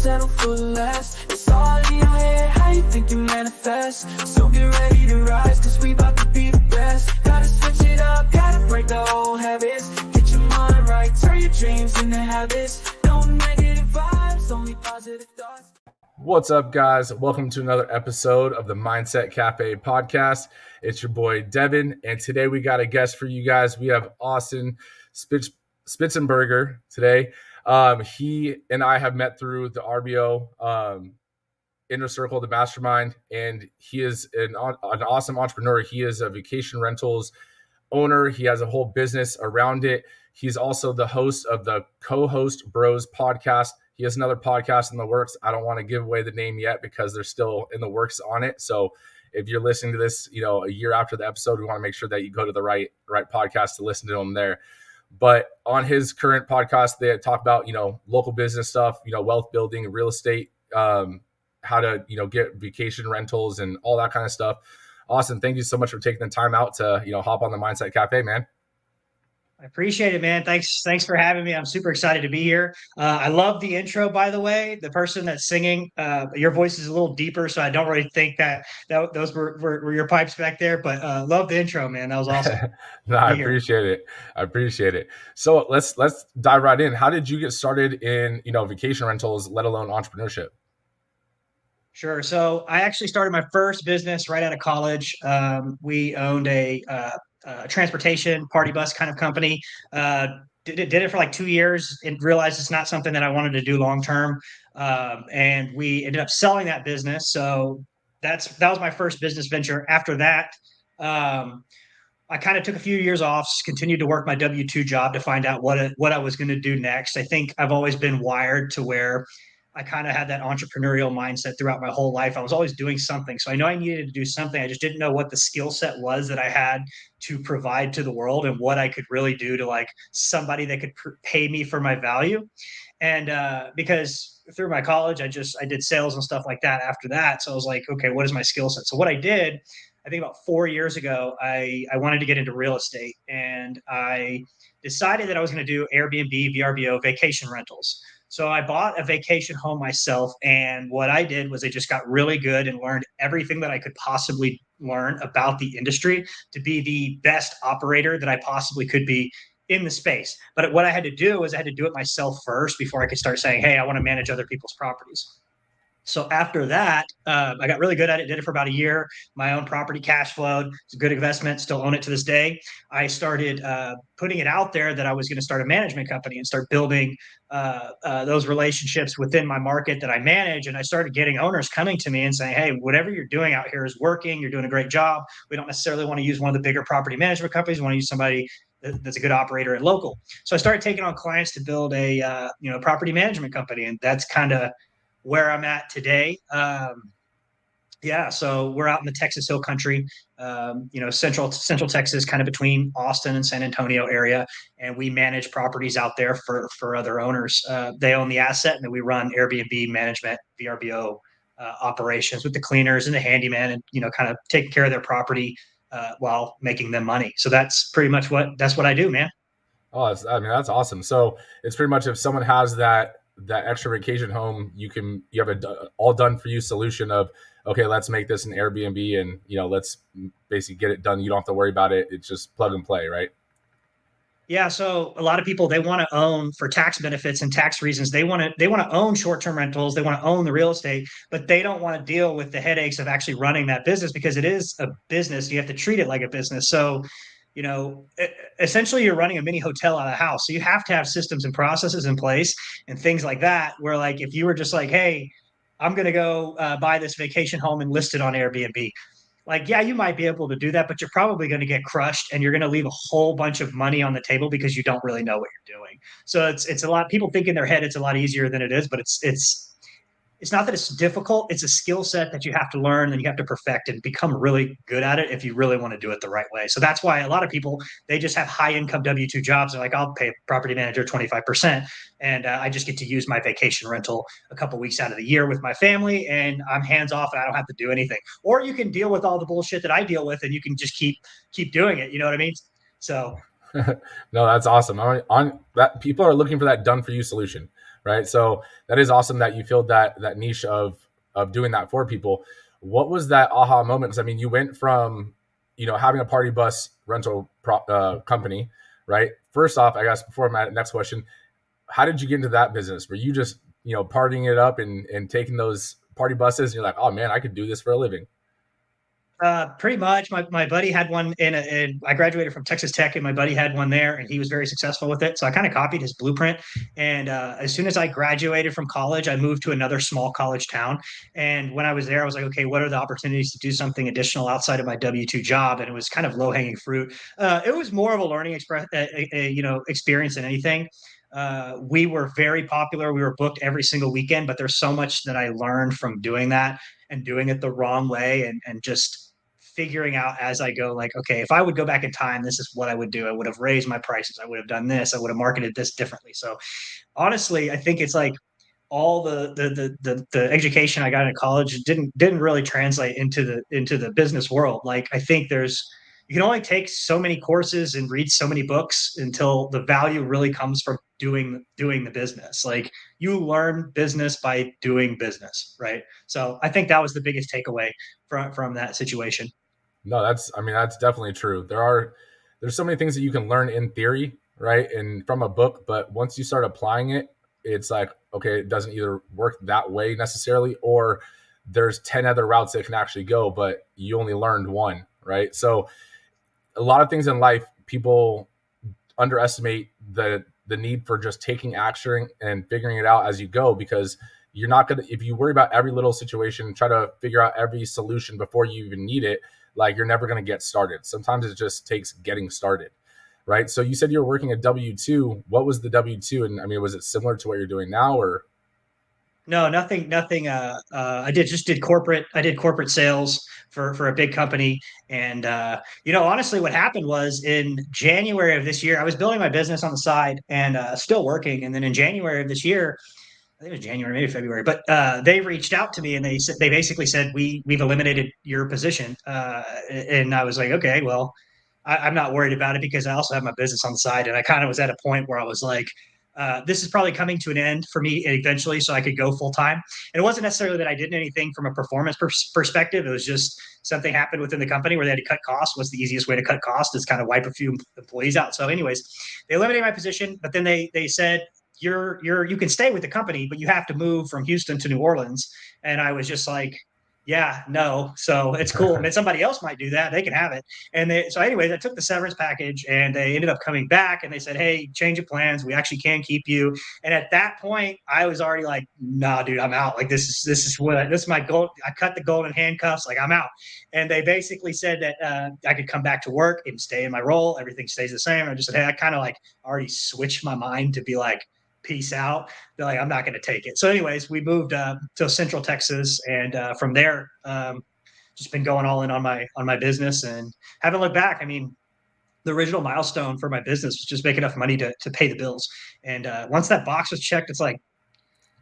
settle for less. It's all in your head, how you think you manifest. So get ready to rise, cause we about to be the best. Gotta switch it up, gotta break the old habits. Get your mind right, turn your dreams into habits. No negative vibes, only positive thoughts. What's up, guys? Welcome to another episode of the Mindset Cafe podcast. It's your boy, Devin, and today we got a guest for you guys. We have Austin Spitzenberger today. He and I have met through the RBO Inner Circle, the mastermind, and he is an awesome entrepreneur. He is a vacation rentals owner. He has a whole business around it. He's also the host of the Co-Host Bros podcast. He has another podcast in the works. I don't want to give away the name yet because they're still in the works on it. So if you're listening to this, a year after the episode, we want to make sure that you go to the right podcast to listen to him there. But on his current podcast, they talk about, local business stuff, wealth building, real estate, how to, get vacation rentals and all that kind of stuff. Austin, thank you so much for taking the time out to, hop on the Mindset Cafe, man. I appreciate it, man. Thanks for having me. I'm super excited to be here. I love the intro, by the way. The person that's singing, your voice is a little deeper, so I don't really think that those were your pipes back there. But love the intro, man. That was awesome. No, I appreciate it. So let's dive right in. How did you get started in vacation rentals, let alone entrepreneurship? Sure. So I actually started my first business right out of college. We owned a transportation party bus kind of company. Did it for like 2 years and realized it's not something that I wanted to do long term. And we ended up selling that business. So that was my first business venture. After that, I kind of took a few years off, continued to work my W-2 job to find out what I was going to do next. I think I've always been wired to where I kind of had that entrepreneurial mindset throughout my whole life. I was always doing something. So I know I needed to do something. I just didn't know what the skill set was that I had to provide to the world and what I could really do to like somebody that could pay me for my value. And because through my college, I did sales and stuff like that after that. So I was like, okay, what is my skill set? So what I did, I think about 4 years ago, I wanted to get into real estate, and I decided that I was going to do Airbnb, VRBO, vacation rentals. So I bought a vacation home myself, and what I did was I just got really good and learned everything that I could possibly learn about the industry to be the best operator that I possibly could be in the space. But what I had to do is I had to do it myself first before I could start saying, hey, I want to manage other people's properties. So after that, I got really good at it, did it for about a year. My own property cash flowed. It's a good investment, still own it to this day. I started putting it out there that I was going to start a management company and start building those relationships within my market that I manage. And I started getting owners coming to me and saying, hey, whatever you're doing out here is working. You're doing a great job. We don't necessarily want to use one of the bigger property management companies. We want to use somebody that's a good operator and local. So I started taking on clients to build a property management company. And that's kind of where I'm at today. So we're out in the Texas Hill Country, central Texas, kind of between Austin and San Antonio area, and we manage properties out there for other owners. They own the asset, and then we run Airbnb management, VRBO operations with the cleaners and the handyman, and kind of taking care of their property while making them money. So that's pretty much what I do, man. Oh, that's awesome. So it's pretty much if someone has that extra vacation home, you have a all done for you solution of, okay, let's make this an Airbnb and, let's basically get it done. You don't have to worry about it. It's just plug and play, right? Yeah. So a lot of people, they want to own for tax benefits and tax reasons. They want to own short-term rentals. They want to own the real estate, but they don't want to deal with the headaches of actually running that business because it is a business. You have to treat it like a business. So essentially you're running a mini hotel out of the house. So you have to have systems and processes in place and things like that, where like, if you were just like, hey, I'm going to go buy this vacation home and list it on Airbnb. Like, yeah, you might be able to do that, but you're probably going to get crushed and you're going to leave a whole bunch of money on the table because you don't really know what you're doing. So it's a lot. People think in their head it's a lot easier than it is, but it's not that it's difficult. It's a skill set that you have to learn and you have to perfect and become really good at it if you really want to do it the right way. So that's why a lot of people, they just have high income W-2 jobs. They're like, I'll pay a property manager 25%. And I just get to use my vacation rental a couple weeks out of the year with my family, and I'm hands off and I don't have to do anything. Or you can deal with all the bullshit that I deal with and you can just keep doing it. You know what I mean? So no, that's awesome. On that, people are looking for that done for you solution, right? So that is awesome that you filled that niche of doing that for people. What was that aha moment? Because I mean, you went from having a party bus rental company, right? First off, I guess before my next question, how did you get into that business? Were you just partying it up and taking those party buses, and you're like, oh man, I could do this for a living? Pretty much. My buddy had one in I graduated from Texas Tech, and my buddy had one there, and he was very successful with it. So I kind of copied his blueprint. And as soon as I graduated from college, I moved to another small college town. And when I was there, I was like, okay, what are the opportunities to do something additional outside of my W-2 job? And it was kind of low hanging fruit. It was more of a learning experience than anything. We were very popular. We were booked every single weekend, but there's so much that I learned from doing that and doing it the wrong way, and just figuring out as I go, like, okay, if I would go back in time, this is what I would do. I would have raised my prices. I would have done this. I would have marketed this differently. So honestly, I think it's like all the education I got in college didn't really translate into the business world. Like, I think you can only take so many courses and read so many books until the value really comes from doing the business. Like, you learn business by doing business, right? So I think that was the biggest takeaway from that situation. No, that's definitely true. There's so many things that you can learn in theory, right? And from a book, but once you start applying it, it's like, okay, it doesn't either work that way necessarily, or there's 10 other routes that can actually go, but you only learned one, right? So a lot of things in life, people underestimate the need for just taking action and figuring it out as you go, because you're not going to, if you worry about every little situation, try to figure out every solution before you even need it, like, you're never going to get started. Sometimes it just takes getting started, right? So you said you were working a W-2. What was the W-2? And I mean, was it similar to what you're doing now, or? No, nothing. I did corporate sales for a big company. And, honestly, what happened was in January of this year, I was building my business on the side and still working. And then in January of this year, I think it was January, maybe February, but they reached out to me and they basically said, we've eliminated your position. And I was like, okay, well, I'm not worried about it because I also have my business on the side. And I kind of was at a point where I was like, this is probably coming to an end for me eventually, so I could go full time. And it wasn't necessarily that I did anything from a performance perspective. It was just something happened within the company where they had to cut costs. Was the easiest way to cut costs is kind of wipe a few employees out. So, anyways, they eliminated my position, but then they said, you can stay with the company, but you have to move from Houston to New Orleans. And I was just like, yeah, no. So it's cool. I mean, somebody else might do that. They can have it. So anyways, I took the severance package and they ended up coming back and they said, hey, change of plans. We actually can keep you. And at that point, I was already like, nah, dude, I'm out. Like, this is my goal. I cut the golden handcuffs. Like, I'm out. And they basically said that I could come back to work and stay in my role. Everything stays the same. I just said, hey, I kind of like already switched my mind to be like, peace out. They're like, I'm not going to take it. So anyways, we moved to Central Texas. And from there, just been going all in on my business and haven't looked back. I mean, the original milestone for my business was just make enough money to pay the bills. And once that box was checked, it's like,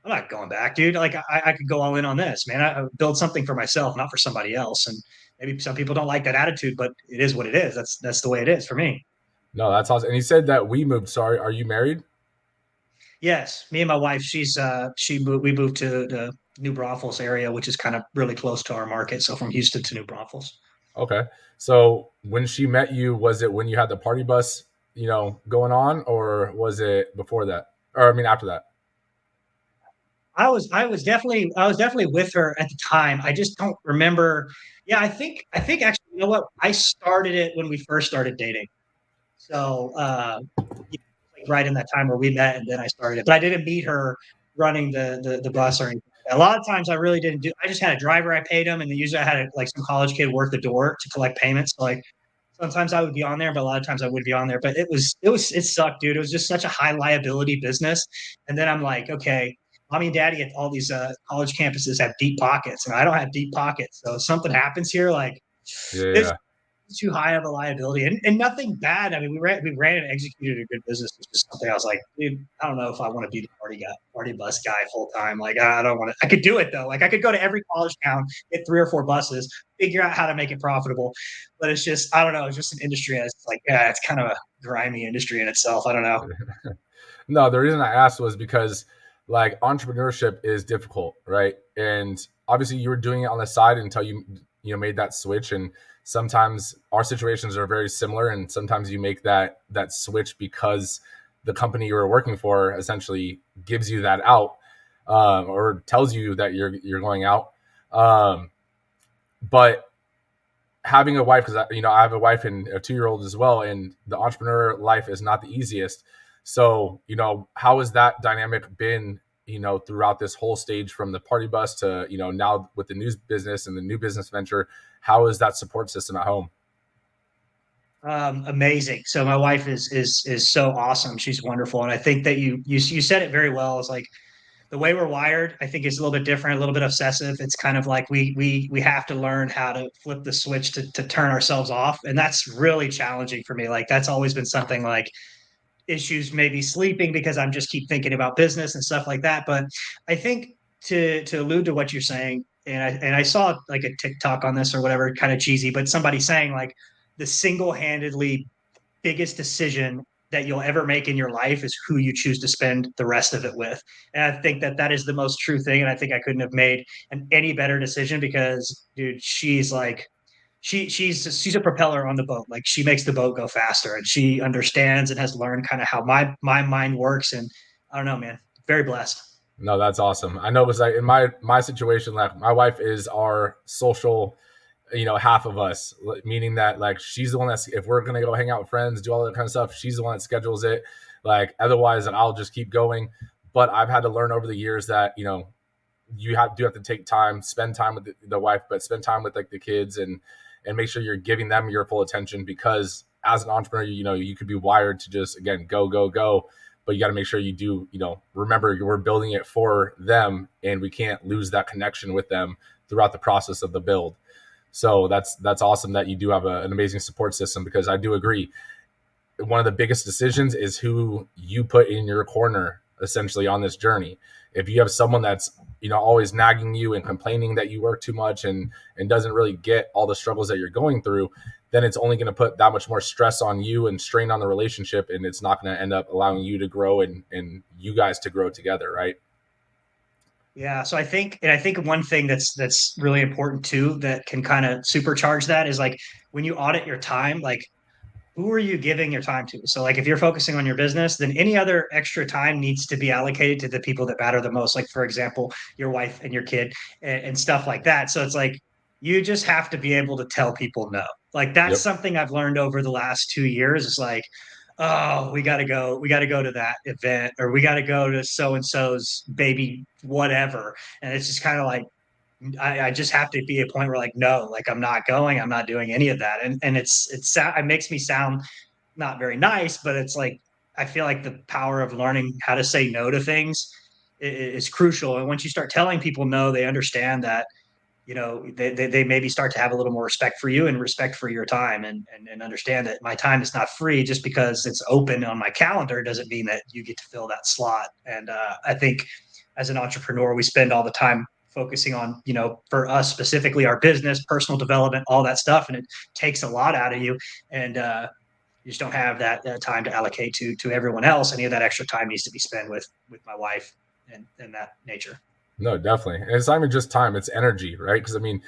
I'm not going back, dude. Like, I could go all in on this, man. I build something for myself, not for somebody else. And maybe some people don't like that attitude, but it is what it is. That's the way it is for me. No, that's awesome. And you said that we moved. Sorry, are you married? Yes, me and my wife. We moved to the New Braunfels area, which is kind of really close to our market. So from Houston to New Braunfels. Okay. So when she met you, was it when you had the party bus, going on, or was it before that? Or I mean, after that? I was definitely with her at the time. I just don't remember. Yeah, I think actually, you know what? I started it when we first started dating. So like right in that time where we met, and then I started it. But I didn't meet her running the bus or anything. A lot of times I really didn't do. I just had a driver. I paid him, and then usually I had like some college kid work the door to collect payments. So like sometimes I would be on there, but a lot of times I would be on there. But it sucked, dude. It was just such a high liability business. And then I'm like, okay, mommy and daddy at all these college campuses have deep pockets, and I don't have deep pockets. So if something happens here, like, Yeah, it's yeah. too high of a liability, and nothing bad. I mean, we ran and executed a good business. It's just something I was like, dude, I don't know if I want to be the party bus guy full time. Like, I don't want to. I could do it though. Like, I could go to every college town, get 3 or 4 buses, figure out how to make it profitable. But it's just, I don't know. It's just an industry that's like, yeah, it's kind of a grimy industry in itself. I don't know. No, the reason I asked was because like entrepreneurship is difficult, right? And obviously you were doing it on the side until you made that switch. And sometimes our situations are very similar, and sometimes you make that switch because the company you were working for essentially gives you that out, or tells you that you're going out. But having a wife, because I have a wife and a 2-year-old as well, and the entrepreneur life is not the easiest. So how has that dynamic been throughout this whole stage, from the party bus to now with the news business and the new business venture? How is that support system at home? Amazing. So my wife is so awesome. She's wonderful, and I think that you said it very well. It's like the way we're wired, I think, is a little bit different, a little bit obsessive. It's kind of like we have to learn how to flip the switch to turn ourselves off, and that's really challenging for me. Like that's always been something like issues maybe sleeping because I'm just keep thinking about business and stuff like that. But I think to allude to what you're saying, and I saw like a TikTok on this or whatever, kind of cheesy, but somebody saying like the single-handedly biggest decision that you'll ever make in your life is who you choose to spend the rest of it with. And I think that that is the most true thing. And I think I couldn't have made any better decision because, dude, she's like, she's a propeller on the boat. Like she makes the boat go faster, and she understands and has learned kind of how my mind works. And I don't know, man, very blessed. No, that's awesome. I know it was like in my situation, like my wife is our social, half of us, meaning that like she's the one that's, if we're gonna go hang out with friends, do all that kind of stuff, she's the one that schedules it. Like otherwise, I'll just keep going. But I've had to learn over the years that you do have to take time, spend time with the wife, but spend time with like the kids, and make sure you're giving them your full attention, because as an entrepreneur, you could be wired to just, again, go, go, go. But you got to make sure you do, remember we're building it for them, and we can't lose that connection with them throughout the process of the build. So that's awesome that you do have an amazing support system, because I do agree. One of the biggest decisions is who you put in your corner, essentially, on this journey. If you have someone that's always nagging you and complaining that you work too much and doesn't really get all the struggles that you're going through, then it's only going to put that much more stress on you and strain on the relationship, and it's not going to end up allowing you to grow and you guys to grow together, right? Yeah, so I think one thing that's really important too that can kind of supercharge that is like when you audit your time, like who are you giving your time to? So like if you're focusing on your business, then any other extra time needs to be allocated to the people that matter the most. Like for example, your wife and your kid and stuff like that. So it's like you just have to be able to tell people no. Like that's Yep. something I've learned over the last 2 years. It's like, oh, we got to go to that event, or we got to go to so and so's baby whatever. And it's just kind of like I just have to be a point where like no, like I'm not going, I'm not doing any of that, and it makes me sound not very nice, but it's like I feel like the power of learning how to say no to things is crucial. And once you start telling people no, they understand that they maybe start to have a little more respect for you and respect for your time, and understand that my time is not free. Just because it's open on my calendar doesn't mean that you get to fill that slot. And I think as an entrepreneur, we spend all the time focusing on, for us specifically, our business, personal development, all that stuff, and it takes a lot out of you. And you just don't have that time to allocate to everyone else. Any of that extra time needs to be spent with my wife and that nature. No, definitely. And it's not even just time, it's energy, right? Because I mean,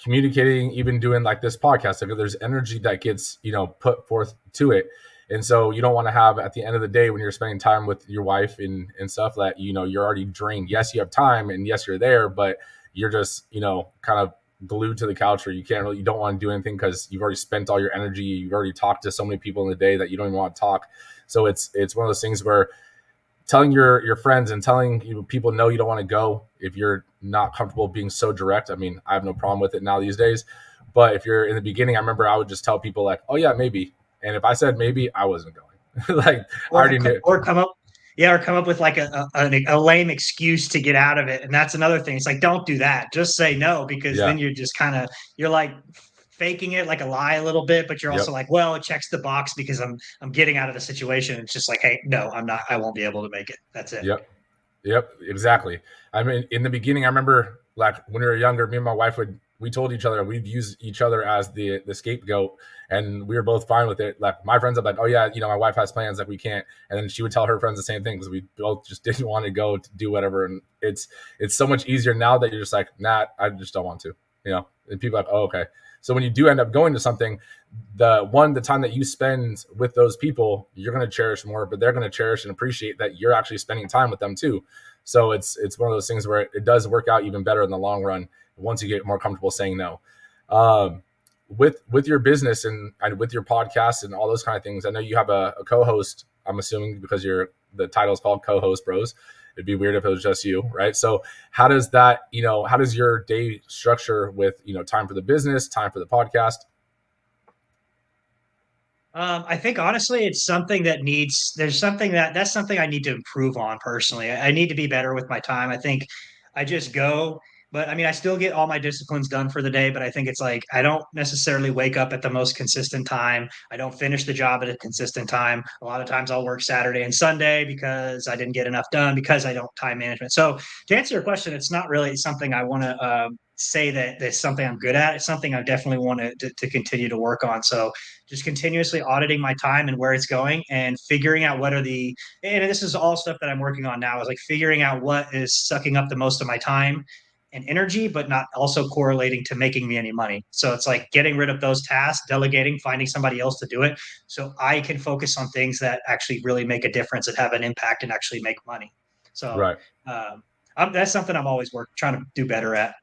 communicating, even doing like this podcast, like there's energy that gets, put forth to it. And so you don't want to have, at the end of the day, when you're spending time with your wife and stuff, that, you're already drained. Yes, you have time, and yes, you're there, but you're just, kind of glued to the couch, or you don't want to do anything because you've already spent all your energy. You've already talked to so many people in the day that you don't even want to talk. So it's one of those things where telling your friends and telling people no, you don't want to go, if you're not comfortable being so direct. I mean, I have no problem with it now these days, but if you're in the beginning, I remember I would just tell people like, oh yeah, maybe. And if I said maybe, I wasn't going. Like I or already knew. or come up or come up with like a lame excuse to get out of it. And that's another thing. It's like, don't do that. Just say no, because Yeah. then you're just kind of, you're like faking it like a lie a little bit, but you're also Yep. like, well, it checks the box because I'm getting out of the situation. It's just like, hey, no, I'm not, I won't be able to make it. That's it. Yep. Yep. Exactly. I mean, in the beginning, I remember like when we were younger, me and my wife would we told each other we'd use each other as the scapegoat, and we were both fine with it. Like my friends are like, oh yeah, my wife has plans, like we can't, and then she would tell her friends the same thing because we both just didn't want to go to do whatever. And it's so much easier now that you're just like, nah, I just don't want to, and people are like, oh, okay. So when you do end up going to something, the time that you spend with those people, you're going to cherish more, but they're going to cherish and appreciate that you're actually spending time with them too. So it's one of those things where it does work out even better in the long run once you get more comfortable saying no. With your business and with your podcast and all those kind of things, I know you have a co-host, I'm assuming, because the title is called Co-Host Bros. It'd be weird if it was just you, right? So how does that, how does your day structure with, time for the business, time for the podcast? I think honestly, it's something that's something I need to improve on personally. I need to be better with my time. I think I just go, but I mean, I still get all my disciplines done for the day, but I think it's like, I don't necessarily wake up at the most consistent time. I don't finish the job at a consistent time. A lot of times I'll work Saturday and Sunday because I didn't get enough done because I don't time management. So to answer your question, it's not really something I want to, say that that's something I'm good at. It's something I definitely want to continue to work on. So just continuously auditing my time and where it's going and figuring out and this is all stuff that I'm working on now, is like figuring out what is sucking up the most of my time and energy, but not also correlating to making me any money. So it's like getting rid of those tasks, delegating, finding somebody else to do it so I can focus on things that actually really make a difference and have an impact and actually make money. So Right. that's something I'm always trying to do better at.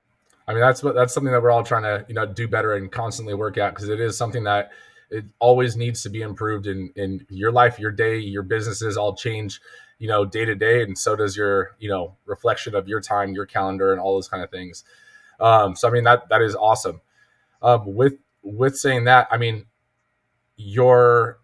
I mean, that's something that we're all trying to, do better and constantly work at, because it is something that it always needs to be improved in your life, your day, your businesses all change, day to day. And so does your, reflection of your time, your calendar, and all those kind of things. So, I mean, that is awesome. With saying that, I mean, your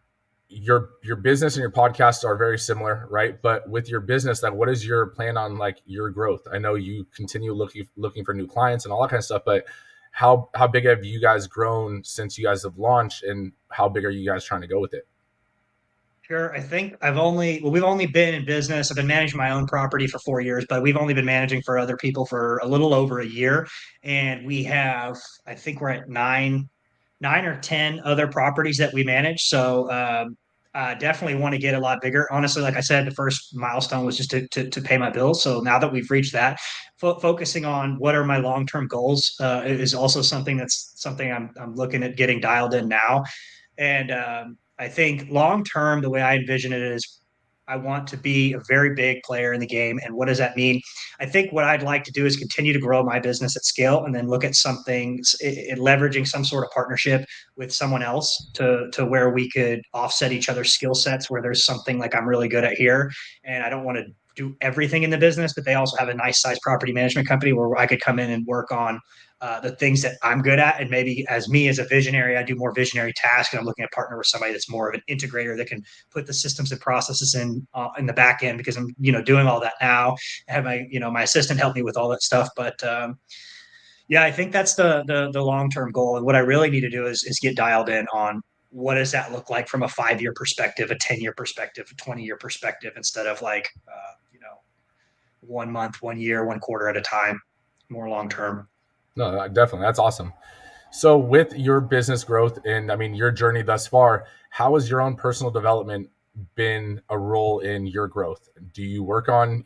business and your podcast are very similar, right? But with your business, like, what is your plan on like your growth? I know you continue looking for new clients and all that kind of stuff, but how big have you guys grown since you guys have launched, and how big are you guys trying to go with it? Sure. I think we've only been in business. I've been managing my own property for 4 years, but we've only been managing for other people for a little over a year. And I think we're at nine or 10 other properties that we manage. So, definitely want to get a lot bigger. Honestly, like I said, the first milestone was just to pay my bills. So now that we've reached that, focusing on what are my long-term goals, is also something I'm looking at getting dialed in now. And I think long term, the way I envision it is I want to be a very big player in the game. And what does that mean? I think what I'd like to do is continue to grow my business at scale and then look at something, leveraging some sort of partnership with someone else to where we could offset each other's skill sets, where there's something like I'm really good at here. And I don't want to do everything in the business, but they also have a nice size property management company where I could come in and work on the things that I'm good at. And maybe as a visionary, I do more visionary tasks, and I'm looking at partner with somebody that's more of an integrator that can put the systems and processes in the back end, because I'm, doing all that now. I have my assistant help me with all that stuff. But yeah, I think that's the long-term goal. And what I really need to do is get dialed in on what does that look like from a 5-year perspective, a 10-year perspective, a 20-year perspective, instead of like, 1 month, 1 year, 1 quarter at a time, more long-term. No, definitely. That's awesome. So with your business growth and, I mean, your journey thus far, how has your own personal development been a role in your growth? Do you work on,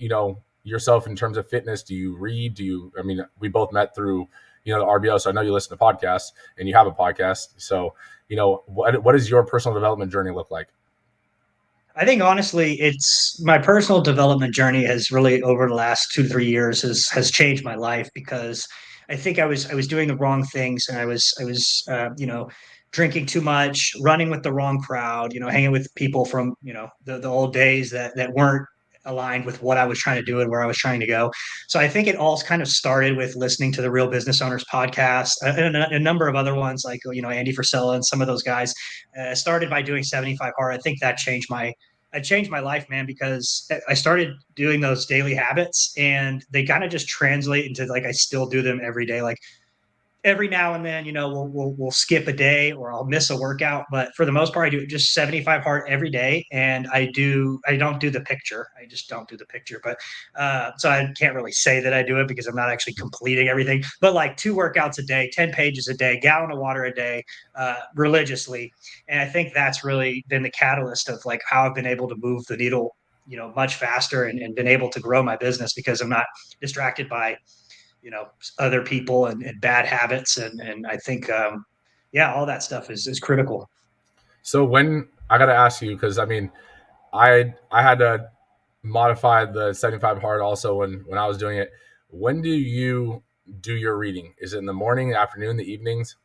yourself in terms of fitness? Do you read? I mean, we both met through, the RBO. So I know you listen to podcasts and you have a podcast. So, what does your personal development journey look like? I think honestly, it's my personal development journey has really, over the last 2 to 3 years, has changed my life, because I think I was doing the wrong things, and I was drinking too much, running with the wrong crowd, hanging with people from the old days that weren't aligned with what I was trying to do and where I was trying to go. So I think it all kind of started with listening to the Real Business Owners podcast, and a number of other ones like Andy Frisella and some of those guys. Started by doing 75 hard. I think that changed my life, man, because I started doing those daily habits, and they kind of just translate into like I still do them every day. Like every now and then, we'll skip a day or I'll miss a workout, but for the most part, I do just 75 hard every day. And I don't do the picture. I just don't do the picture. But so I can't really say that I do it because I'm not actually completing everything. But like 2 workouts a day, 10 pages a day, gallon of water a day, religiously. And I think that's really been the catalyst of like how I've been able to move the needle, much faster and been able to grow my business because I'm not distracted by other people and bad habits, and I think yeah, all that stuff is critical. So when I got to ask you, because I mean, I had to modify the 75 hard also when I was doing it. When do you do your reading? Is it in the morning, the afternoon, the evenings?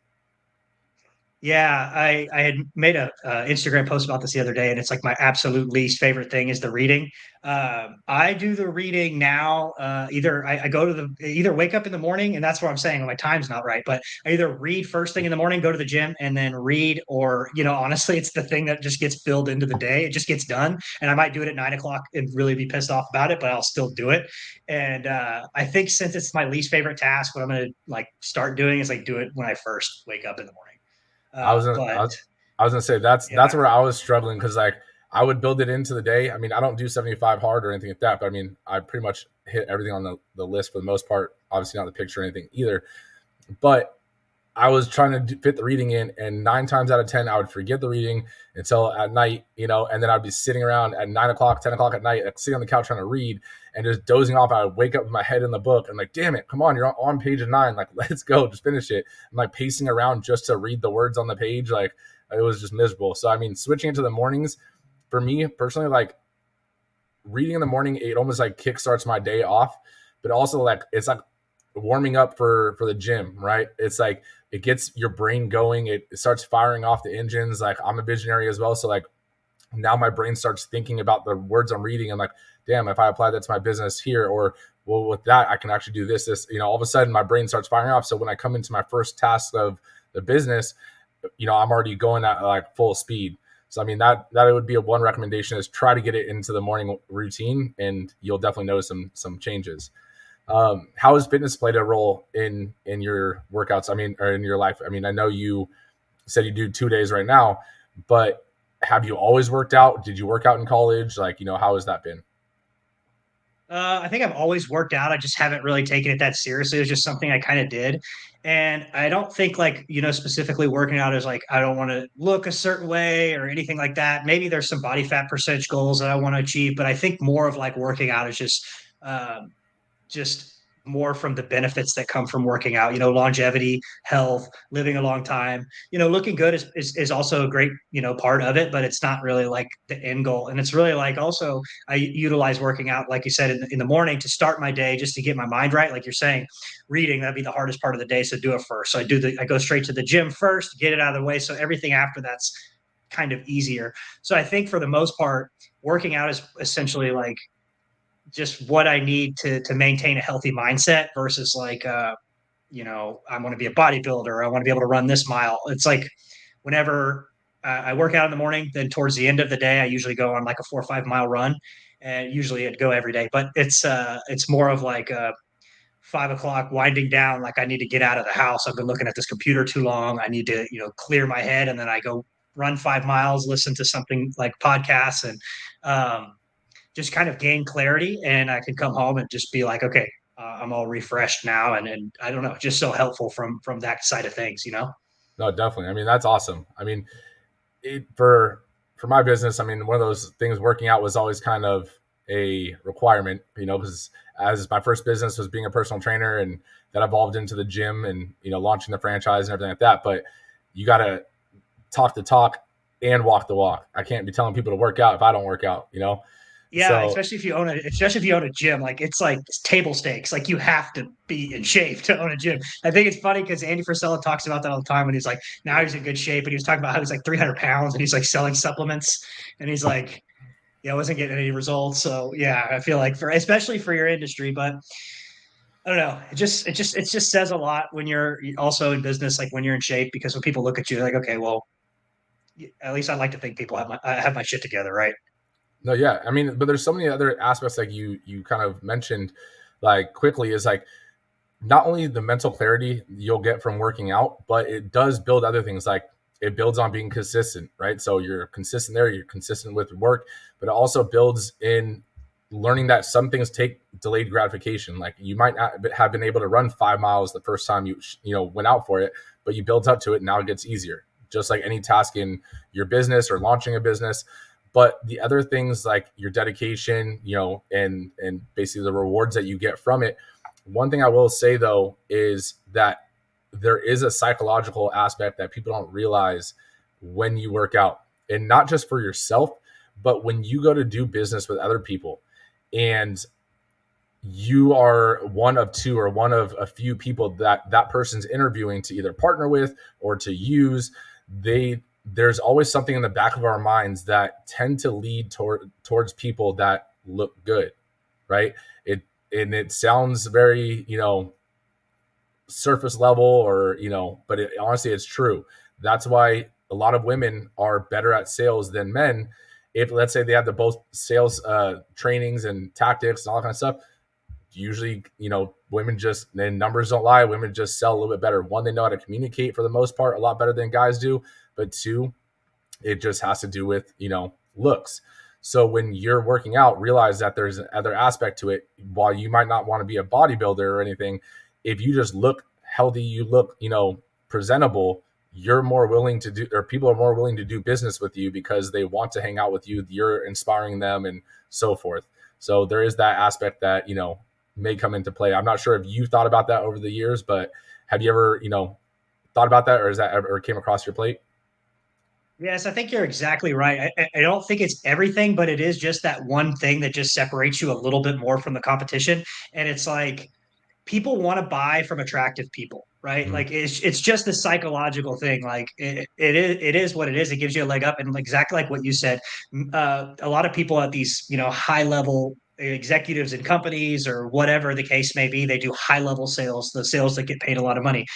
Yeah, I had made a Instagram post about this the other day, and it's like my absolute least favorite thing is the reading. I do the reading now. I go to either wake up in the morning, and that's what I'm saying. My time's not right, but I either read first thing in the morning, go to the gym, and then read, or honestly, it's the thing that just gets filled into the day. It just gets done, and I might do it at 9 o'clock and really be pissed off about it, but I'll still do it. And I think since it's my least favorite task, what I'm gonna like start doing is like do it when I first wake up in the morning. I was gonna, But I was gonna say that's yeah, where I was struggling because like I would build it into the day. I mean, I don't do 75 hard or anything like that, but I mean, I pretty much hit everything on the list for the most part. Obviously, not the picture or anything either, but I was trying to fit the reading in, and 9 times out of 10, I would forget the reading until at night, and then I'd be sitting around at 9 o'clock, 10 o'clock at night, like, sitting on the couch trying to read and just dozing off. I would wake up with my head in the book and like, damn it, come on, you're on page 9, like let's go, just finish it. I'm like pacing around just to read the words on the page, like it was just miserable. So I mean, switching into the mornings for me personally, like reading in the morning, it almost like kickstarts my day off, but also like it's like warming up for the gym, right? It's like it gets your brain going. It starts firing off the engines. Like I'm a visionary as well, so like now my brain starts thinking about the words I'm reading. I'm like, damn, if I apply that to my business here, or well, with that I can actually do this. All of a sudden my brain starts firing off. So when I come into my first task of the business, I'm already going at like full speed. So I mean that would be one recommendation is try to get it into the morning routine, and you'll definitely notice some changes. How has fitness played a role in your workouts? I mean, or in your life? I mean, I know you said you do 2 days right now, but have you always worked out? Did you work out in college? Like, how has that been? I think I've always worked out. I just haven't really taken it that seriously. It was just something I kind of did. And I don't think like, specifically working out is like, I don't want to look a certain way or anything like that. Maybe there's some body fat percentage goals that I want to achieve, but I think more of like working out is um, just more from the benefits that come from working out, longevity, health, living a long time, looking good is also a great, part of it, but it's not really like the end goal. And it's really like also I utilize working out, like you said, in the morning to start my day, just to get my mind right. Like you're saying, reading, that'd be the hardest part of the day. So do it first. So I go straight to the gym first, get it out of the way. So everything after that's kind of easier. So I think for the most part, working out is essentially like just what I need to maintain a healthy mindset versus like I want to be a bodybuilder. I want to be able to run this mile. It's like whenever I work out in the morning, then towards the end of the day, I usually go on like a 4 or 5 mile run, and usually I'd go every day. But it's more of like 5 o'clock winding down. Like I need to get out of the house. I've been looking at this computer too long. I need to clear my head, and then I go run 5 miles, listen to something like podcasts, and just kind of gain clarity, and I can come home and just be like, okay, I'm all refreshed now, and I don't know, just so helpful from that side of things. No, definitely. I mean, that's awesome. I mean, for my business, I mean, one of those things working out was always kind of a requirement, because as my first business was being a personal trainer, and that evolved into the gym and launching the franchise and everything like that. But you got to talk the talk and walk the walk. I can't be telling people to work out if I don't work out. Yeah, So especially if you own a gym, like it's table stakes. Like you have to be in shape to own a gym. I think it's funny because Andy Frisella talks about that all the time when he's like, now he's in good shape, and he was talking about how he's like 300 pounds and he's like selling supplements, and he's like, yeah, I wasn't getting any results. So yeah, I feel like especially for your industry, but I don't know. It just says a lot when you're also in business, like when you're in shape, because when people look at you, they're like, okay, well, at least I like to think people have my shit together, right? no, yeah. I mean, but there's so many other aspects like you kind of mentioned like quickly is like not only the mental clarity you'll get from working out, but it does build other things. Like it builds on being consistent, right? So you're consistent there, you're consistent with work, but it also builds in learning that some things take delayed gratification. Like you might not have been able to run 5 miles the first time you went out for it, but you build up to it. And now it gets easier, just like any task in your business or launching a business. But the other things like your dedication, and basically the rewards that you get from it. One thing I will say though is that there is a psychological aspect that people don't realize when you work out, and not just for yourself, but when you go to do business with other people and you are one of two or one of a few people that person's interviewing to either partner with or to use, there's always something in the back of our minds that tend to lead towards people that look good, right? It sounds very, surface level or, but honestly, it's true. That's why a lot of women are better at sales than men. If let's say they have the both sales trainings and tactics and all that kind of stuff, usually, women just, and numbers don't lie, women just sell a little bit better. One, they know how to communicate for the most part a lot better than guys do, but two, it just has to do with, looks. So when you're working out, realize that there's another aspect to it. While you might not want to be a bodybuilder or anything, if you just look healthy, you look, presentable, you're more willing to do, or people are more willing to do business with you because they want to hang out with you. You're inspiring them and so forth. So there is that aspect that, may come into play. I'm not sure if you thought about that over the years, but have you ever, thought about that, or is that ever came across your plate? Yes, I think you're exactly right. I don't think it's everything, but it is just that one thing that just separates you a little bit more from the competition. And it's like people want to buy from attractive people, right? Mhm. Like it's just the psychological thing. Like it is what it is. It gives you a leg up, and exactly like what you said, a lot of people at these high level executives in companies or whatever the case may be, they do high level sales, the sales that get paid a lot of money.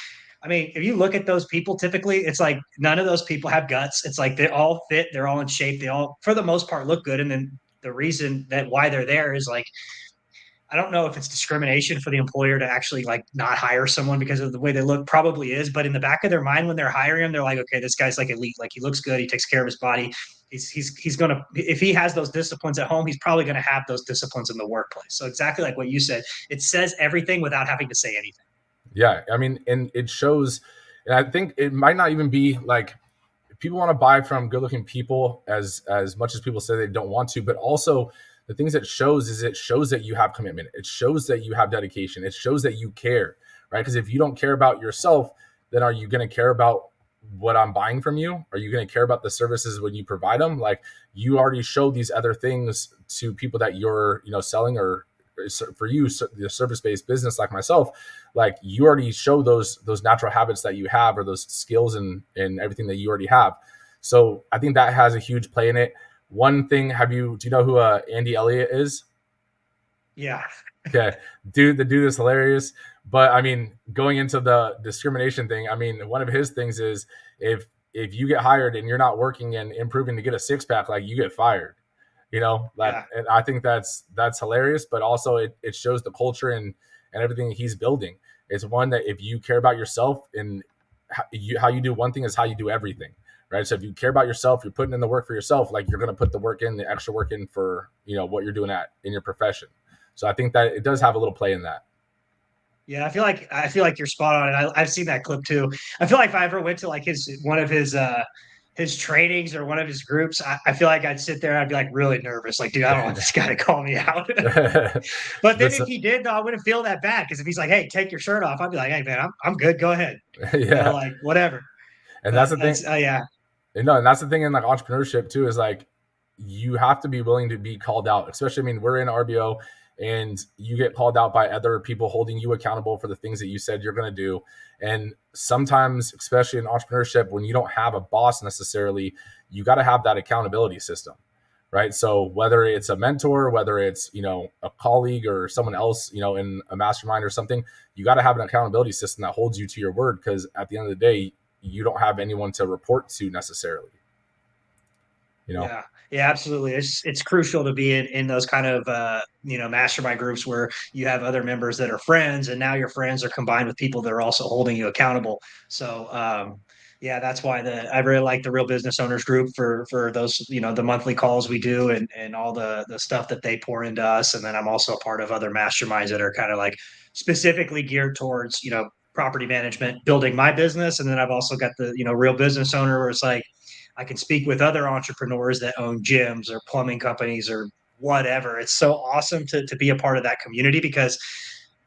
I mean, if you look at those people, typically it's like none of those people have guts. It's like they all fit, they're all in shape, they all, for the most part, look good. And then the reason that why they're there is like, I don't know if it's discrimination for the employer to actually like not hire someone because of the way they look. Probably is, but in the back of their mind when they're hiring him, they're like, okay, this guy's like elite. Like he looks good. He takes care of his body. He's gonna, if he has those disciplines at home, he's probably gonna have those disciplines in the workplace. So exactly like what you said, it says everything without having to say anything. Yeah. I mean, and it shows, and I think it might not even be like people want to buy from good looking people as much as people say they don't want to, but also the things it shows is it shows that you have commitment. It shows that you have dedication. It shows that you care, right? Because if you don't care about yourself, then are you going to care about what I'm buying from you? Are you going to care about the services when you provide them? Like you already showed these other things to people that you're, selling, or for you, the service-based business like myself, like you already show those natural habits that you have, or those skills and everything that you already have. So I think that has a huge play in it. One thing, do you know who Andy Elliott is? Yeah. Okay, the dude is hilarious. But I mean, going into the discrimination thing, I mean, one of his things is if you get hired and you're not working and improving to get a six pack, like you get fired. Yeah. And I think that's hilarious, but also it shows the culture and everything that he's building. It's one that if you care about yourself, and how you do one thing is how you do everything, right? So if you care about yourself, you're putting in the work for yourself, like you're going to put the work in, the extra work in for, what you're doing in your profession. So I think that it does have a little play in that. Yeah, I feel like you're spot on, and I've seen that clip too. I feel like if I ever went to like his trainings or one of his groups, I feel like I'd sit there, I'd be like really nervous, like, dude, I don't want this guy to call me out. But then This, if he did, though, I wouldn't feel that bad because if he's like, hey, take your shirt off, I'd be like, hey man, I'm good, go ahead, yeah. like whatever. And that's But the thing. that's yeah, And that's the thing in like entrepreneurship too, is like you have to be willing to be called out. Especially, I mean, we're in RBO and you get called out by other people holding you accountable for the things that you said you're going to do. And sometimes, especially in entrepreneurship, when you don't have a boss necessarily, you got to have that accountability system, right? So whether it's a mentor, whether it's, a colleague or someone else, in a mastermind or something, you got to have an accountability system that holds you to your word. Because at the end of the day, you don't have anyone to report to necessarily. you know? Yeah. Yeah, absolutely. It's crucial to be in those kind of mastermind groups where you have other members that are friends, and now your friends are combined with people that are also holding you accountable. So yeah, that's why I really like the Real Business Owners group for those, the monthly calls we do, and all the stuff that they pour into us. And then I'm also a part of other masterminds that are kind of like specifically geared towards, property management, building my business. And then I've also got the, Real Business Owner, where it's like I can speak with other entrepreneurs that own gyms or plumbing companies or whatever. It's so awesome to be a part of that community, because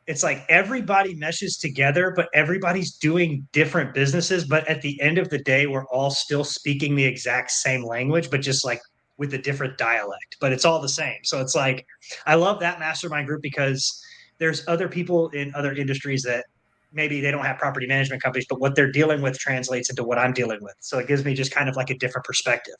it's like everybody meshes together, but everybody's doing different businesses. But at the end of the day, we're all still speaking the exact same language, but just like with a different dialect, but it's all the same. So it's like, I love that mastermind group, because there's other people in other industries that maybe they don't have property management companies, but what they're dealing with translates into what I'm dealing with. So it gives me just kind of like a different perspective.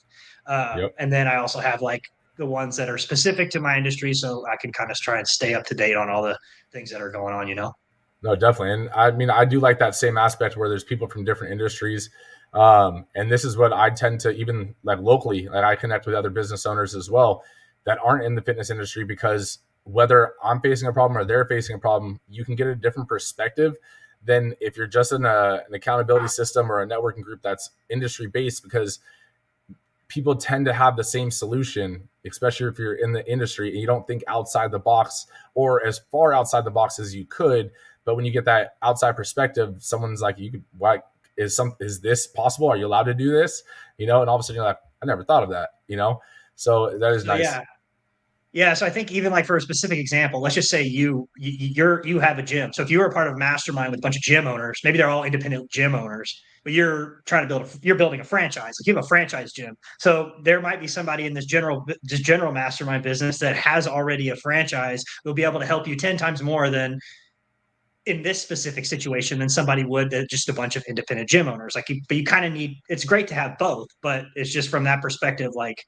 Yep. And then I also have like the ones that are specific to my industry, so I can kind of try and stay up to date on all the things that are going on. No, definitely. And I mean, I do like that same aspect where there's people from different industries. And this is what I tend to, even like locally, like I connect with other business owners as well that aren't in the fitness industry, because whether I'm facing a problem or they're facing a problem, you can get a different perspective than if you're just in an accountability system or a networking group that's industry based, because people tend to have the same solution, especially if you're in the industry and you don't think outside the box or as far outside the box as you could. But when you get that outside perspective, someone's like, "You could, why is this possible? Are you allowed to do this?" And all of a sudden you're like, "I never thought of that." So that is So nice. yeah, yeah, so I think even like for a specific example, let's just say you have a gym. So if you were a part of a mastermind with a bunch of gym owners, maybe they're all independent gym owners, but you're building a franchise. Like you have a franchise gym. So there might be somebody in this general mastermind business that has already a franchise who'll be able to help you 10 times more than in this specific situation than somebody would that just a bunch of independent gym owners. But you kind of need, it's great to have both, but it's just from that perspective, like,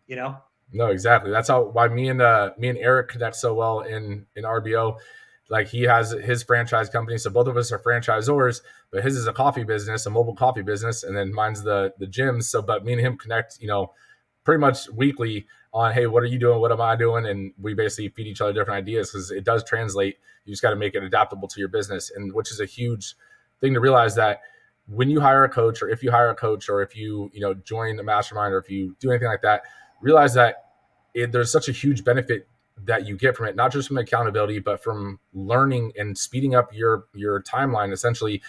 you know, No, exactly. That's why me and Eric connect so well in RBO. Like he has his franchise company, so both of us are franchisors. But his is a coffee business, a mobile coffee business, and then mine's the gym. So, but me and him connect, pretty much weekly on, hey, what are you doing? What am I doing? And we basically feed each other different ideas, because it does translate. You just got to make it adaptable to your business, and which is a huge thing to realize that when you hire a coach, or if you hire a coach, or if you join a mastermind, or if you do anything like that, realize that there's such a huge benefit that you get from it, not just from accountability, but from learning and speeding up your timeline. Essentially,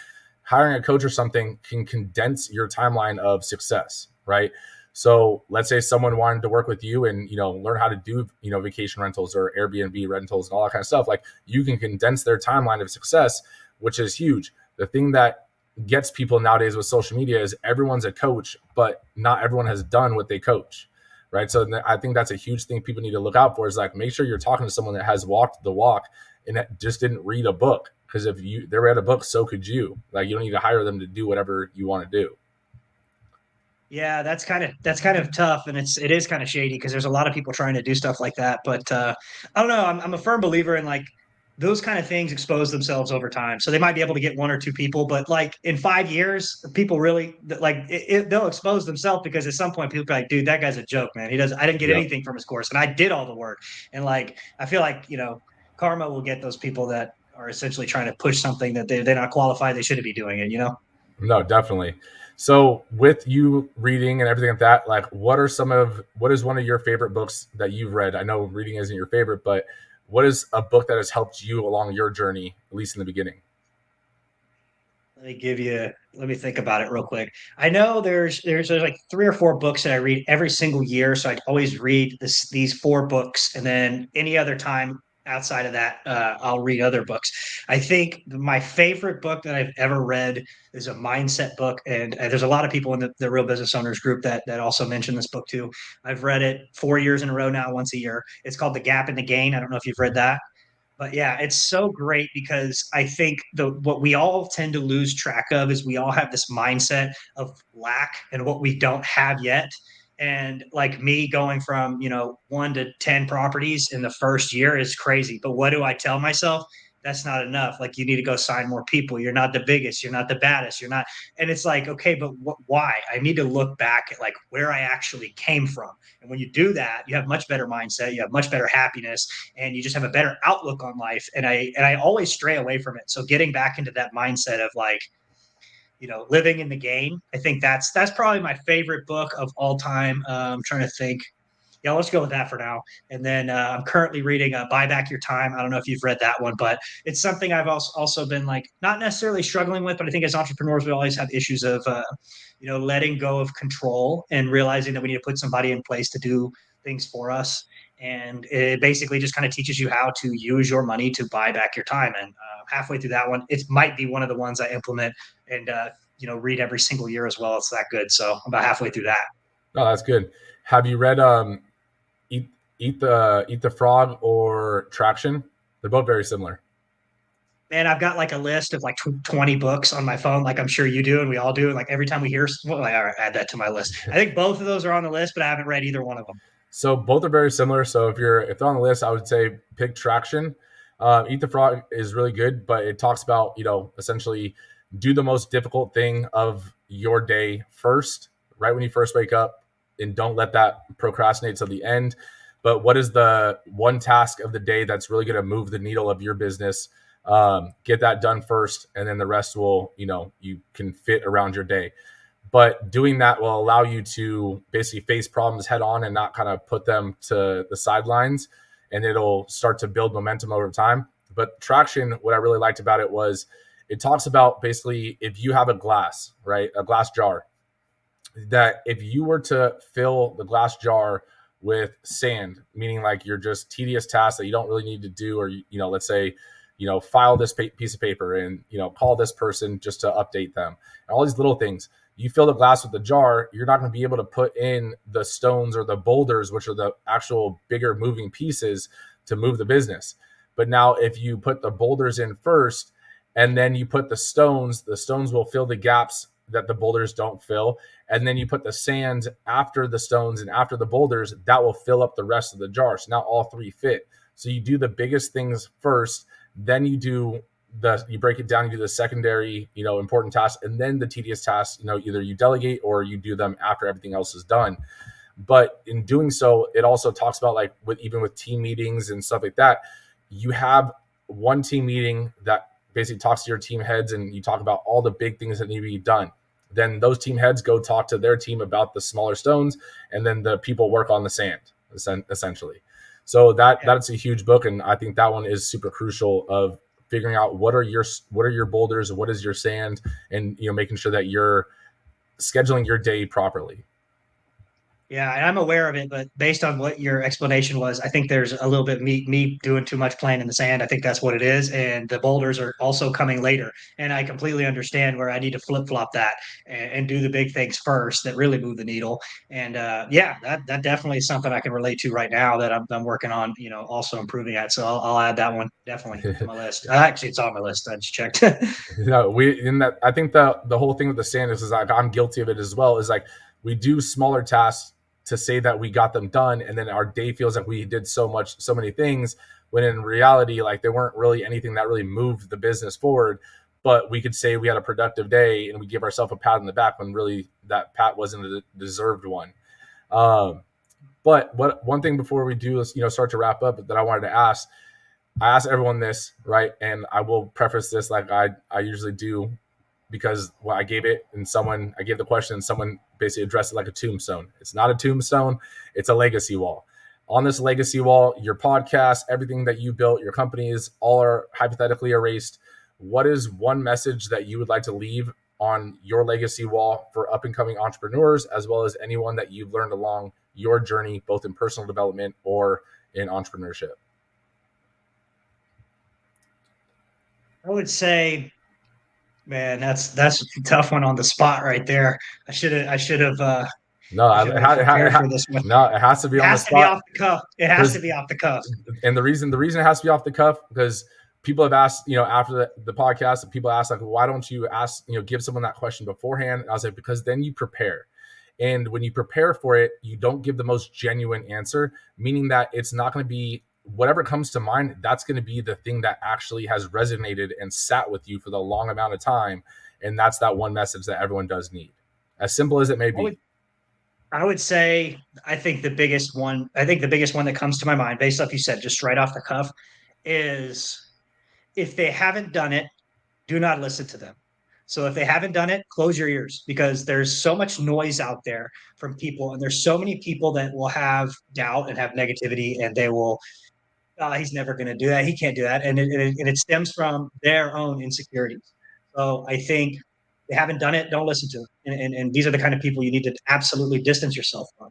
hiring a coach or something can condense your timeline of success, right? So let's say someone wanted to work with you and learn how to do vacation rentals or Airbnb rentals and all that kind of stuff. Like, you can condense their timeline of success, which is huge. The thing that gets people nowadays with social media is everyone's a coach, but not everyone has done what they coach. Right. So I think that's a huge thing people need to look out for, is like, make sure you're talking to someone that has walked the walk and that just didn't read a book. Because if they read a book, so could you. Like, you don't need to hire them to do whatever you want to do. yeah, that's kind of tough, and it is kind of shady, because there's a lot of people trying to do stuff like that. But I don't know. I'm a firm believer in like those kind of things expose themselves over time. So they might be able to get one or two people, but like in 5 years, people really like they'll expose themselves, because at some point people be like, dude, that guy's a joke, man. I didn't get Yep. anything from his course, and I did all the work. And like I feel like karma will get those people that are essentially trying to push something that they're not qualified. They shouldn't be doing it. No, definitely. So with you reading and everything like that, like what is one of your favorite books that you've read? I know reading isn't your favorite, but what is a book that has helped you along your journey, at least in the beginning? Let me think about it real quick. I know there's like three or four books that I read every single year. So I always read these four books. And then any other time outside of that, I'll read other books. I think my favorite book that I've ever read is a mindset book. And there's a lot of people in the Real Business Owners group that also mention this book too. I've read it 4 years in a row now, once a year. It's called The Gap and the Gain. I don't know if you've read that. But yeah, it's so great, because I think what we all tend to lose track of is we all have this mindset of lack and what we don't have yet. And like me going from, 1 to 10 properties in the first year is crazy. But what do I tell myself? that's not enough. Like, you need to go sign more people. You're not the biggest. You're not the baddest. You're not. And it's like, okay, but why? I need to look back at like where I actually came from. And when you do that, you have much better mindset. You have much better happiness, and you just have a better outlook on life. And I always stray away from it. So getting back into that mindset of like, living in the game. I think that's probably my favorite book of all time. I'm trying to think. Yeah, let's go with that for now. And then I'm currently reading Buy Back Your Time. I don't know if you've read that one, but it's something I've also been like not necessarily struggling with, but I think as entrepreneurs we always have issues of letting go of control and realizing that we need to put somebody in place to do things for us. And it basically just kind of teaches you how to use your money to buy back your time. And halfway through that one, it might be one of the ones I implement and read every single year as well. It's that good. So I'm about halfway through that. Oh, that's good. Have you read Eat the Frog or Traction? They're both very similar. Man, I've got like a list of like 20 books on my phone, like I'm sure you do, and we all do. And like every time we hear, well, I add that to my list. I think both of those are on the list, but I haven't read either one of them. So both are very similar. So if they're on the list, I would say pick Traction. Eat the Frog is really good, but it talks about, essentially do the most difficult thing of your day first, right when you first wake up, and don't let that procrastinate till the end. But what is the one task of the day that's really going to move the needle of your business? Get that done first, and then the rest will, you can fit around your day. But doing that will allow you to basically face problems head on and not kind of put them to the sidelines, and it'll start to build momentum over time. But Traction, what I really liked about it was it talks about basically if you have a glass, right, a glass jar, that if you were to fill the glass jar with sand, meaning like you're just tedious tasks that you don't really need to do, or, let's say, file this piece of paper and, call this person just to update them, and all these little things. You fill the glass with the jar, you're not going to be able to put in the stones or the boulders, which are the actual bigger moving pieces to move the business. But now if you put the boulders in first and then you put the stones will fill the gaps that the boulders don't fill. And then you put the sand after the stones and after the boulders, that will fill up the rest of the jar. So now all three fit. So you do the biggest things first, then you break it down, you do the secondary, important tasks, and then the tedious tasks, either you delegate or you do them after everything else is done. But in doing so, it also talks about like even with team meetings and stuff like that, you have one team meeting that basically talks to your team heads and you talk about all the big things that need to be done. Then those team heads go talk to their team about the smaller stones, and then the people work on the sand, essentially. So that's a huge book, and I think that one is super crucial of figuring out what are your boulders, what is your sand, and making sure that you're scheduling your day properly. Yeah, and I'm aware of it, but based on what your explanation was, I think there's a little bit me doing too much playing in the sand. I think that's what it is, and the boulders are also coming later. And I completely understand where I need to flip flop that and do the big things first that really move the needle. And that definitely is something I can relate to right now that I'm working on. Also improving at. So I'll add that one definitely to my list. Actually, it's on my list. I just checked. I think the whole thing with the sand is like I'm guilty of it as well. Is like we do smaller tasks to say that we got them done, and then our day feels like we did so many things, when in reality, like there weren't really anything that really moved the business forward. But we could say we had a productive day and we give ourselves a pat on the back when really that pat wasn't a deserved one. But one thing before we do, start to wrap up, that I wanted to ask, I asked everyone this, right? And I will preface this like I usually do, because I gave the question and someone basically addressed it like a tombstone. It's not a tombstone. It's a legacy wall. On this legacy wall, your podcast, everything that you built, your companies, all are hypothetically erased. What is one message that you would like to leave on your legacy wall for up and coming entrepreneurs, as well as anyone that you've learned along your journey, both in personal development or in entrepreneurship? I would say, man, that's a tough one on the spot right there. I should have. No, it has to be on the spot. It has to be off the cuff. And the reason it has to be off the cuff, because people have asked, after the podcast, people ask like, why don't you ask, give someone that question beforehand? And I was like, because then you prepare. And when you prepare for it, you don't give the most genuine answer, meaning that it's not going to be whatever comes to mind, that's going to be the thing that actually has resonated and sat with you for the long amount of time. And that's that one message that everyone does need, as simple as it may be. I would say, I think the biggest one that comes to my mind, based off you said, just right off the cuff, is if they haven't done it, do not listen to them. So if they haven't done it, close your ears, because there's so much noise out there from people, and there's so many people that will have doubt and have negativity, and they will, he's never going to do that. He can't do that. And it stems from their own insecurities. So I think they haven't done it, don't listen to them. And these are the kind of people you need to absolutely distance yourself from.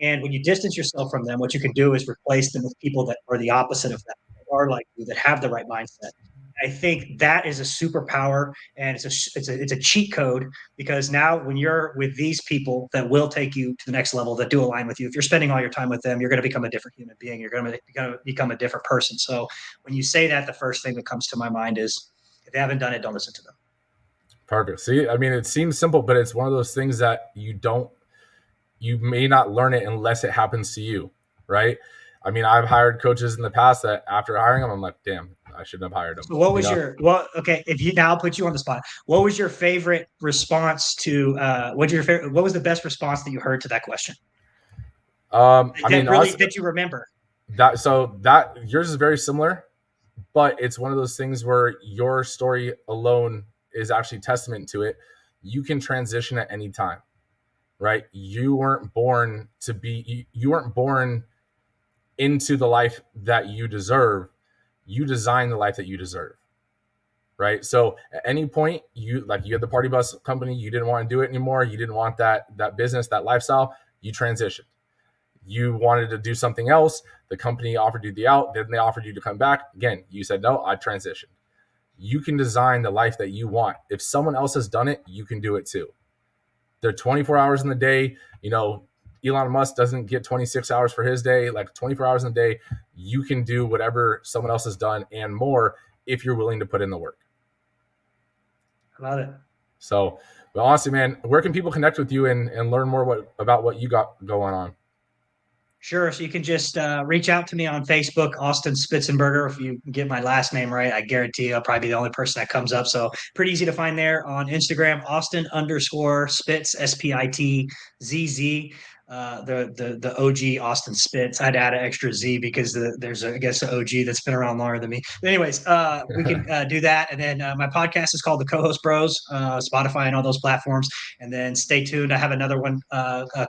And when you distance yourself from them, what you can do is replace them with people that are the opposite of that, that are like you, that have the right mindset. I think that is a superpower, and it's a cheat code, because now when you're with these people that will take you to the next level, that do align with you, if you're spending all your time with them, you're going to become a different human being. You're going to become a different person. So when you say that, the first thing that comes to my mind is, if they haven't done it, don't listen to them. Perfect. See, I mean, it seems simple, but it's one of those things that you may not learn it unless it happens to you, right? I mean, I've hired coaches in the past that after hiring them, I'm like, damn, I shouldn't have hired them. So what was okay, if you, now I'll put you on the spot. What was your favorite response to, what was the best response that you heard to that question? That you remember? That yours is very similar, but it's one of those things where your story alone is actually testament to it. You can transition at any time, right? You weren't born into the life that you deserve. You design the life that you deserve, right? So at any point, you had the party bus company, you didn't want to do it anymore. You didn't want that business, that lifestyle. You transitioned. You wanted to do something else. The company offered you the out. Then they offered you to come back. Again, you said, no, I transitioned. You can design the life that you want. If someone else has done it, you can do it too. They're 24 hours in the day. Elon Musk doesn't get 26 hours for his day, like 24 hours in a day. You can do whatever someone else has done and more if you're willing to put in the work. I love it. So, but honestly, man, where can people connect with you and learn more about what you got going on? Sure. So you can just reach out to me on Facebook, Austin Spitzenberger. If you get my last name right, I guarantee you I'll probably be the only person that comes up. So pretty easy to find there. On Instagram, Austin_Spitz, SPITZZ. The OG Austin Spitz. I'd add an extra Z because there's an OG that's been around longer than me. But anyways, we can do that. And then my podcast is called The Co-Host Bros, Spotify and all those platforms. And then stay tuned. I have another one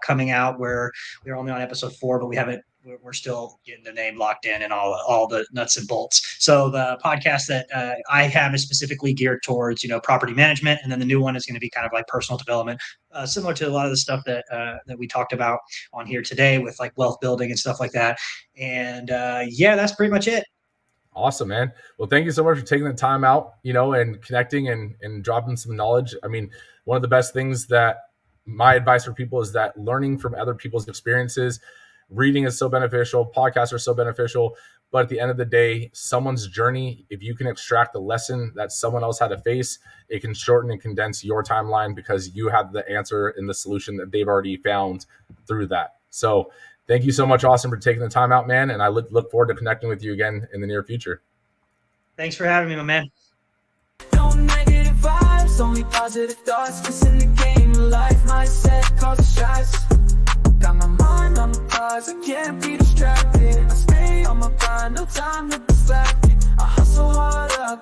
coming out where we're only on episode 4, but we're still getting the name locked in and all the nuts and bolts. So the podcast that I have is specifically geared towards, property management. And then the new one is going to be kind of like personal development, similar to a lot of the stuff that we talked about on here today with like wealth building and stuff like that. And that's pretty much it. Awesome, man. Well, thank you so much for taking the time out, and connecting and dropping some knowledge. I mean, one of the best things that my advice for people is that learning from other people's experiences, reading is so beneficial, podcasts are so beneficial, but at the end of the day, someone's journey, if you can extract the lesson that someone else had to face, it can shorten and condense your timeline because you have the answer and the solution that they've already found through that. So thank you so much, Austin, for taking the time out, man. And I look forward to connecting with you again in the near future. Thanks for having me, my man. No negative vibes, only positive thoughts. This in the game of life, mindset causes stress. Got my mind on the prize, I can't be distracted. I stay on my grind, no time to be slacking. I hustle hard up,